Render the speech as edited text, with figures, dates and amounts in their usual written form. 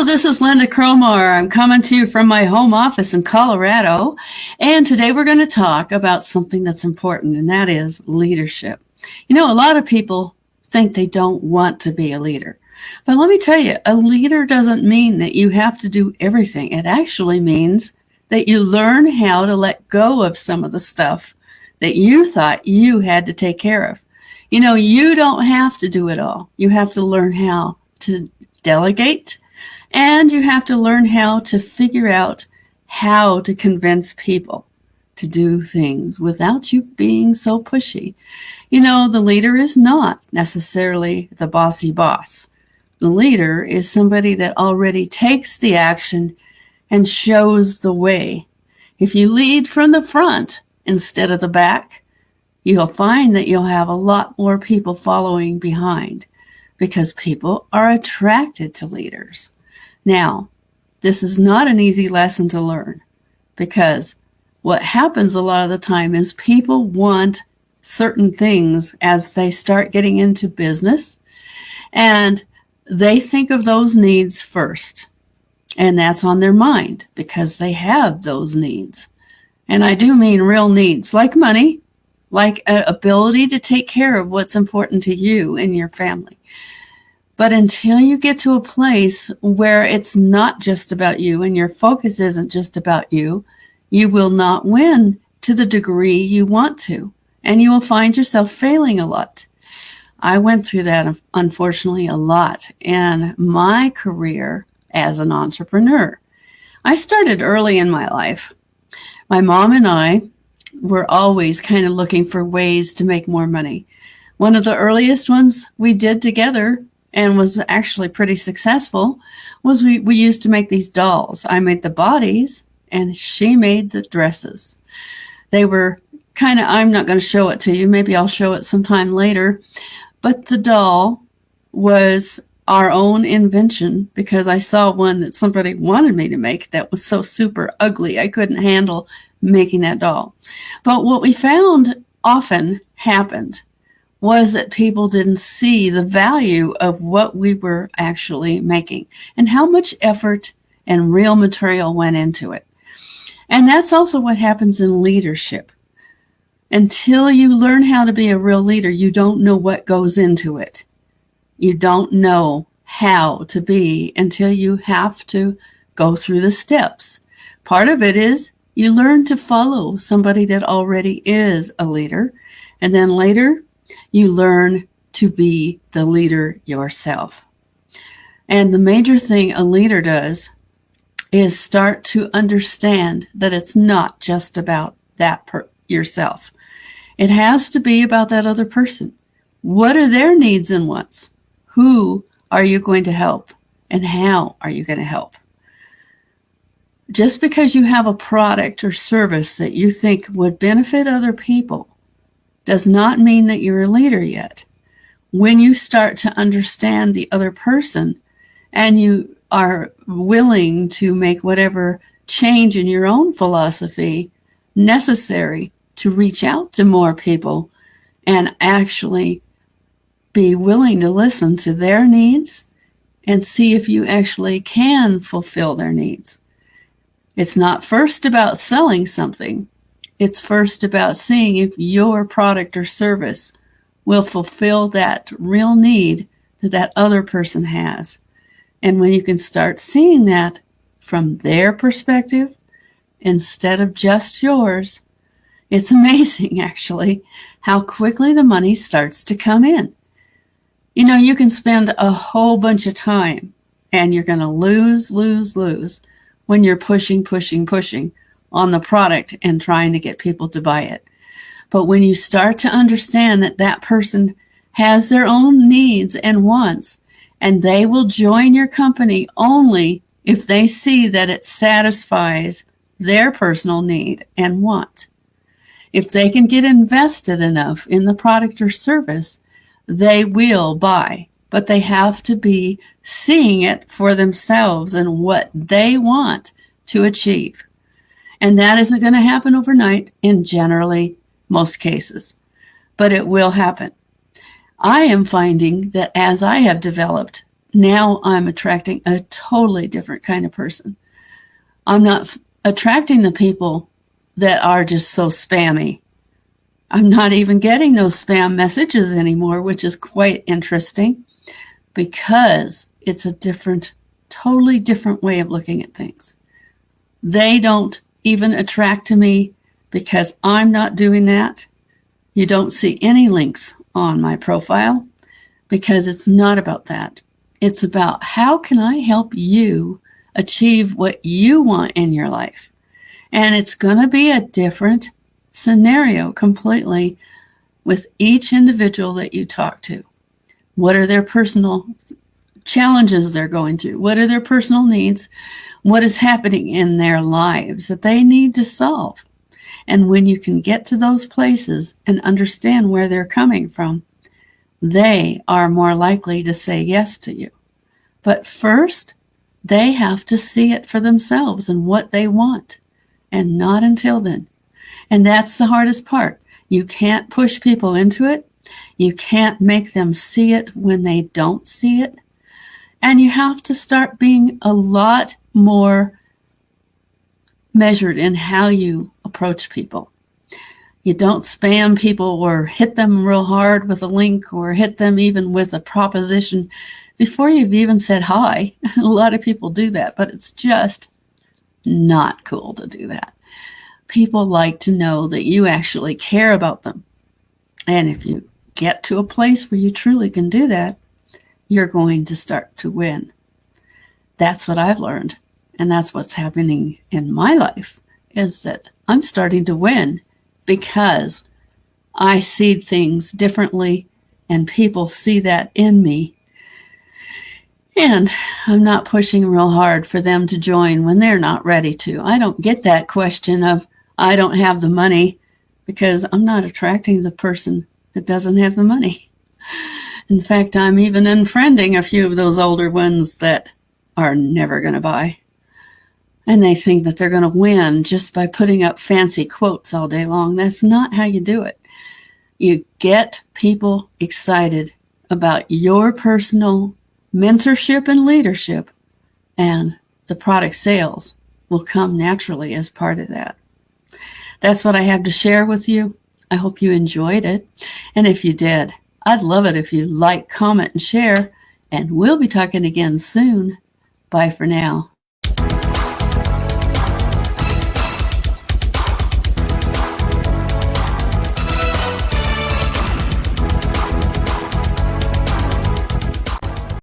Hello, this is Linda Cromar. I'm coming to you from my home office in Colorado. And today we're going to talk about something that's important, and that is leadership. You know, a lot of people think they don't want to be a leader. But let me tell you, a leader doesn't mean that you have to do everything. It actually means that you learn how to let go of some of the stuff that you thought you had to take care of. You know, you don't have to do it all. You have to learn how to delegate, and you have to learn how to figure out how to convince people to do things without you being so pushy. You know, the leader is not necessarily the bossy boss. The leader is somebody that already takes the action and shows the way. If you lead from the front instead of the back, you'll find that you'll have a lot more people following behind because people are attracted to leaders. Now, this is not an easy lesson to learn because what happens a lot of the time is people want certain things as they start getting into business, and they think of those needs first. And that's on their mind because they have those needs. And I do mean real needs like money, like an ability to take care of what's important to you and your family. But until you get to a place where it's not just about you and your focus isn't just about you, you will not win to the degree you want to, and you will find yourself failing a lot. I went through that, unfortunately, a lot in my career as an entrepreneur. I started early in my life. My mom and I were always kind of looking for ways to make more money. One of the earliest ones we did together and was actually pretty successful was we used to make these dolls. I made the bodies and she made the dresses. They were kind of, I'm not going to show it to you. Maybe I'll show it sometime later. But the doll was our own invention because I saw one that somebody wanted me to make that was so super ugly. I couldn't handle making that doll. But what we found often happened was that people didn't see the value of what we were actually making and how much effort and real material went into it. And that's also what happens in leadership. Until you learn how to be a real leader, you don't know what goes into it. You don't know how to be until you have to go through the steps. Part of it is you learn to follow somebody that already is a leader, and then later you learn to be the leader yourself. And the major thing a leader does is start to understand that it's not just about yourself. It has to be about that other person. What are their needs and wants? Who are you going to help? And how are you going to help? Just because you have a product or service that you think would benefit other people does not mean that you're a leader yet. When you start to understand the other person and you are willing to make whatever change in your own philosophy necessary to reach out to more people and actually be willing to listen to their needs and see if you actually can fulfill their needs. It's not first about selling something. It's first about seeing if your product or service will fulfill that real need that that other person has. And when you can start seeing that from their perspective instead of just yours, it's amazing, actually, how quickly the money starts to come in. You know, you can spend a whole bunch of time and you're going to lose when you're pushing on the product and trying to get people to buy it. But when you start to understand that that person has their own needs and wants, and they will join your company only if they see that it satisfies their personal need and want. If they can get invested enough in the product or service, they will buy. But they have to be seeing it for themselves and what they want to achieve. And that isn't going to happen overnight in generally most cases, but it will happen. I am finding that as I have developed now I'm attracting a totally different kind of person. I'm not attracting the people that are just so spammy. I'm not even getting those spam messages anymore, which is quite interesting because it's a totally different way of looking at things. They don't even attract to me because I'm not doing that. You don't see any links on my profile because it's not about that. It's about how can I help you achieve what you want in your life. And it's going to be a different scenario completely with each individual that you talk to. What are their personal challenges they're going through? What are their personal needs? What is happening in their lives that they need to solve? And when you can get to those places and understand where they're coming from, they are more likely to say yes to you. But first, they have to see it for themselves and what they want, and not until then. And that's the hardest part. You can't push people into it. You can't make them see it when they don't see it. And you have to start being a lot more measured in how you approach people. You don't spam people or hit them real hard with a link or hit them even with a proposition before you've even said hi. A lot of people do that, but it's just not cool to do that. People like to know that you actually care about them. And if you get to a place where you truly can do that, you're going to start to win. That's what I've learned. And that's what's happening in my life, is that I'm starting to win because I see things differently and people see that in me. And I'm not pushing real hard for them to join when they're not ready to. I don't get that question of, I don't have the money, because I'm not attracting the person that doesn't have the money. In fact, I'm even unfriending a few of those older ones that are never going to buy. And they think that they're going to win just by putting up fancy quotes all day long. That's not how you do it. You get people excited about your personal mentorship and leadership, and the product sales will come naturally as part of that. That's what I have to share with you. I hope you enjoyed it. And if you did, I'd love it if you like, comment, and share. And we'll be talking again soon. Bye for now.